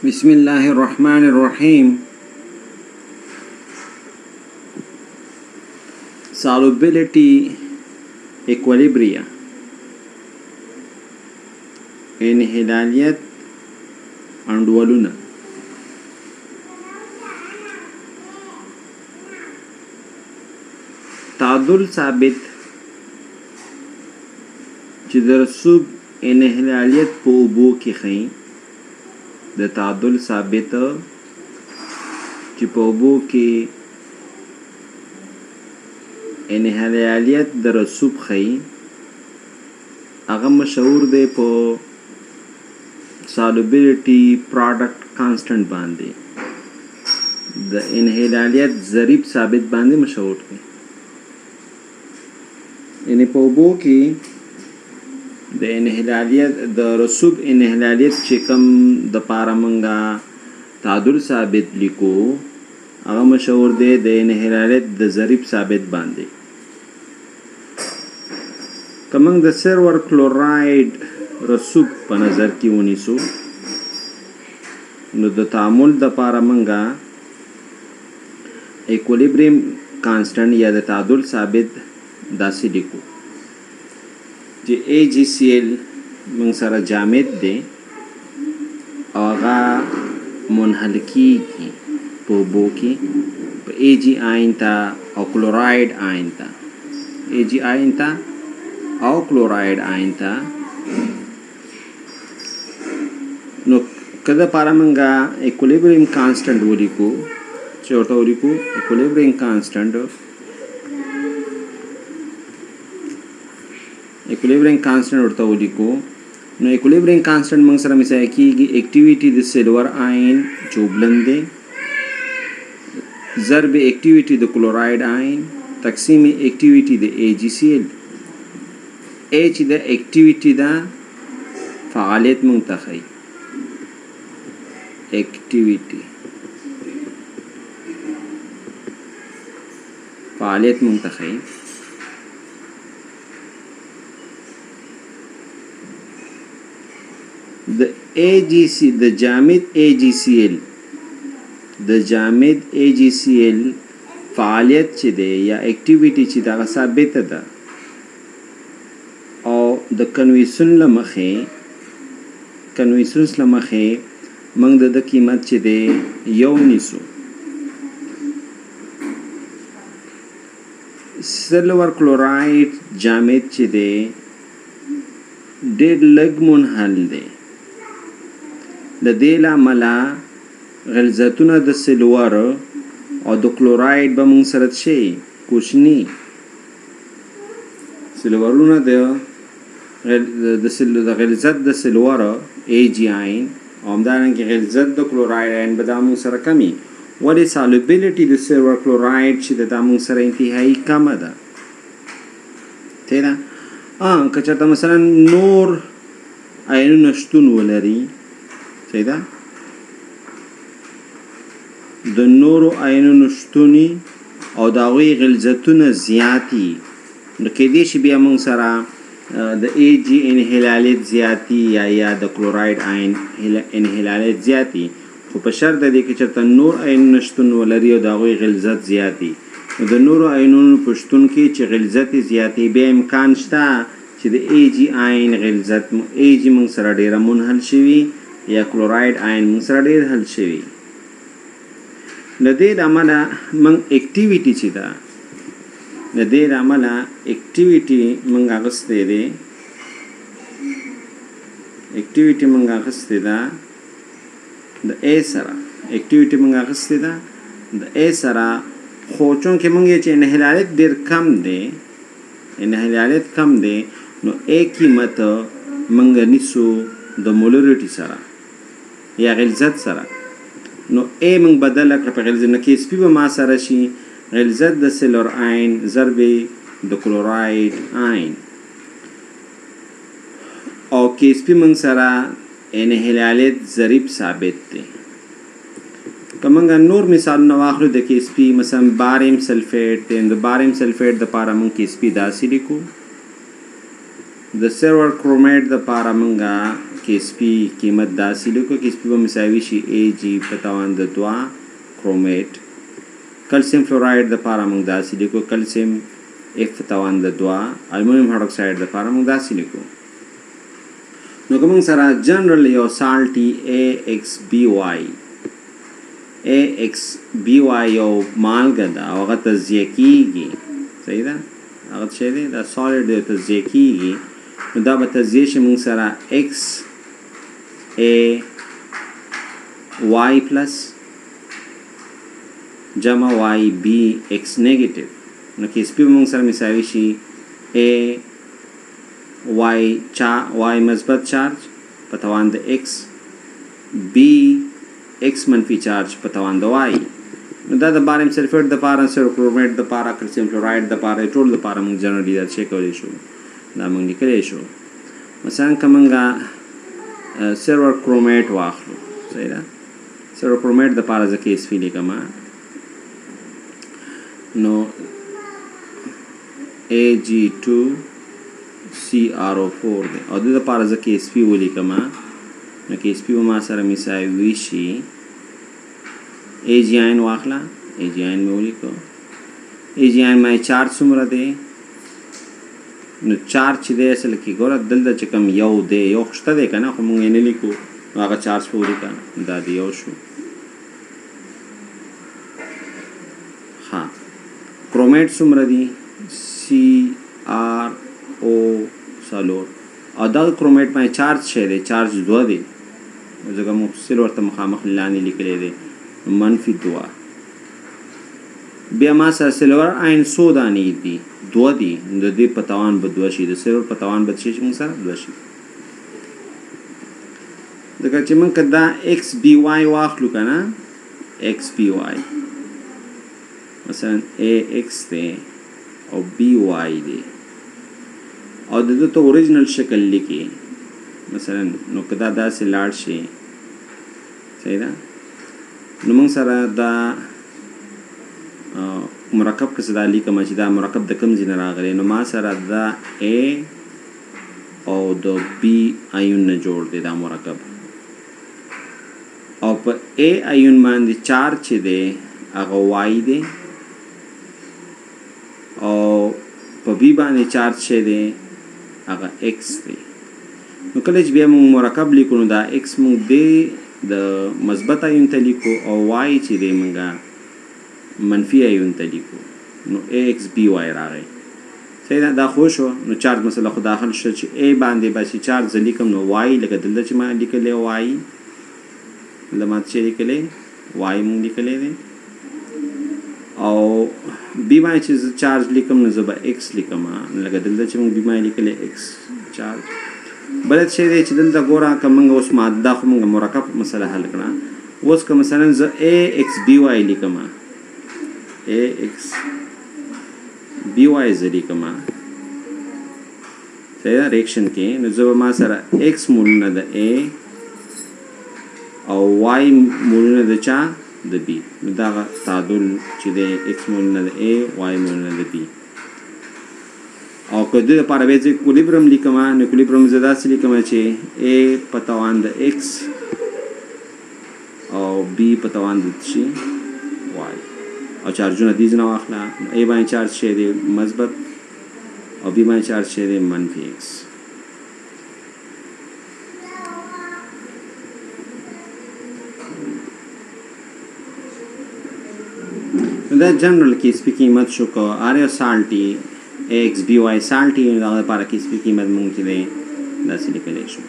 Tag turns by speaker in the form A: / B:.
A: बिस्मिल्लाहिर्रहमानिर्रहीम। solubility equilibria انحلالیت انډولونه. تعادل ثابت چې د رسوب انحلالیت په اوبو کې ښیي. د تعادل ثابت چې په اوبو کې انحلالیت د رسوب ښیي هغه مشهور دی په solubility product constant باندې، د انحلالیت ضریب ثابت باندې مشهور دی. یعنی په اوبو کې د انحلالیت د رسوب انحلالیت چې کوم د پاره مونږه تعادل ثابت لیکو هغه مشهور دی د انحلالیت د ضریب ثابت باندې. کمنګ د سلور کلوراید رسوب په نظر کې ونیسو نو د تعامل د پاره مونږه ایکولیبریم کانسټنټ یا د تعادل ثابت داسې لیکو چې AgCl موږ سره جامد دی او هغه منحل کیږي په اوبو کې په Ag آین ته او کلوراید آین ته، Ag آین ته او کلوراید آین ته. نو کله پاره موږ ایکولیبریم کانسټنټ ولیکو چې ورته ولیکو ایکولیبریم کانسټنټ ورته ولیکو. نو ایکولیبریم کانسټنټ موږ سره مثال کېږي اکټیویټي د سلور آین چوبلن دی ضرب اکټیویټي د کلوراید آین تقسیم اکټیویټي د AgCl. چې د اکټیویټي دا فعالیت موږ ته ښیي، اکټیویټي فعالیت موږ ته ښیي. د جامد AgCl فعالیت چې دی یا اکټیویټي چې دا ثابته ده او د کنویشن لمخې موږ د قیمت چې دی یو نیسو. سلور کلوراید جامد چې دی ډېر لږ منحل دی، د دې له امله غلظتونه د سلور او د کلوراید به موږ سره شي کوچني سلورونه د غلظت د سلور Ag آین او همدارنګه غلظت د کلوراید آین به دا موږ سره کمی. ولې solubility د سلور کلوراید چې دا موږ سره انتهایی کمه ده. تیرا که چېرته مثلا نور آینونه شتون ولري، صحیح ده، د نورو آینونو شتونی او د هغوی غلظتونه زیاتی نو کېدای شي بیا موږ سره د Ag انحلالیت زیاتی یا د کلوراید آین انحلالیت زیاتی، خو په شرط د دې کې چېرته نور آینونه شتون ولري او د هغوی غلظت زیاتی. نو د نورو آینونو په شتون کې چې غلظت زیاتی بیا امکان شته چې د Ag آین غلظت Ag موږ سره ډیره منحل شوي یا کلوراید آین موږ سره ډیر حل شوي. له دې د امله موږ اکټیویټي چې ده موږ اخیستې ده د A سره خو چونکې موږ یې چې انحلالیت ډېر کم دی نو A قیمت موږ نیسو د مولریټي سره یا غلظت سره. نو A موږ بدل کړه په غلظت، نو KSP به ما سره شي غلظت د سلور آین ضرب د کلوراید آین او KSP موږ سره انحلالیت ضریب ثابت دی. که موږ نور مثالونه واخلو د KSP مثلا باریم سلفیټ دی، د باریم سلفیټ دپاره موږ KSP داسې لیکو. د سلور کرومیټ دپاره موږ KSP قیمت داسې لیکو KSP به مساوي شي AG په توان د 2 کرومیټ. کلسیم فلوراید د پاره موږ داسې لیکو کلسیم F په توان د 2. المونیم هایدروکساید د پاره موږ داسې لیکو. نو کوم سره جنرال یو سالټي AXBY یو مالګه ده او هغه تجزیه کیږي. صحیح ده؟ هغه څه دی دا سالډ دی تجزیه کیږي. نو دا به تجزیه شي موږ سره XAY پلس جمع YB X نیگیټیو. نو KSP موږ سره مساوي شي Y مثبت چارج په توان د X B X منفي چارج په توان د Y. نو دا د باریم سلفیټ د پاره سر کرومیټ د پاره کلسیم فلوراید د پاره ټول د پاره موږ جنرالي دا چک کولی شو دا موږ لیکلی شو. مثلا کومنګه سرور کرومیټ واخلو. صحیح ده سرور کرومیټ د پاره ځکه KSP لیکم نو AG2CrO4 دی او د پاره ځکه KSP ولیکم نو KSP ما سره مساوي شي AgN واخلا AgN مې ولیکو AgN مې چارج څومره دی نو چارج چې دی اصل کې ګوره دلته چې کوم یو دی یو شته دی که نه خو موږ یې نه لیکو نو هغه چارج په ولیکه دا دی یو شو. ها کرومیټ څومره دی CrO څلور او دا کرومیټ باندې چارج شه دی چارج 2 دی ځکه موږ سل ورته مخامخ لاندې لیکلی دی منفي 2. بیا ما سره سلور آین 100 دانې دي 2 دي د دې په توان به 2 شي د سلور په توان به شي موږ سره 2 شي. ځکه چې موږ دا XBY واخلو که نه XBY مثلا AX دی او BY دی او د دې ته اوریجنل شکل لیکي مثلا نو که دا داسې لاړ شي. صحیح ده نو موږ سره دا مرکب که څه دا لیکم چې دا مرکب د کوم ځای نه راغلی نو ما سره دا A او د B آیون نه جوړ دی دا مرکب او په A آیون باندې چارج چې دی هغه Y دی او په B باندې چارج چې دی هغه X دی. نو کله چې بیا موږ مرکب لیکو نو دا X موږ دی د مثبت آیون ته لیکو او Y چې دی موږ منفي آیون ته لیکو نو AXBY راغی. صحیح ده دا خو شو نو چارج مثلا خو داخل شو چې A باندې به چې چارج زه لیکم نو Y لکه دلته چې ما لیکلی Y دلته ما چې لیکلی Y موږ لیکلی دی او B باندې چې زه چارج لیکم نو زه به X لیکم لکه دلته چې موږ B باندې لیکلی X چارج. بل څه دی چې دلته ګوره که موږ اوس ماده خو موږ مرکب مسله حل کړه اوس که مثلا زه AXBY لیکم AXBY زه لیکم صحیح ده ریکشن کې نو زه به ما سره X مولونه د A او Y مولونه د چا د B نو دغه تعادل چې دی X مولونه د A Y مولونه د B او که د دې لپاره بیا زه اکولیبرم لیکم نو اکولیبرم زه داسې لیکم چې A په توان د X او B په توان د Y او چارجونه دې ځنه واخله A باندې چارج شی دی مثبت او B باندې چارج شی دی منفي X. دا جنرال KSP قیمت شو که آره سالټي AXBY سالټي دا لپاره KSP قیمت مونږ چې دی داسې لیکلی شو.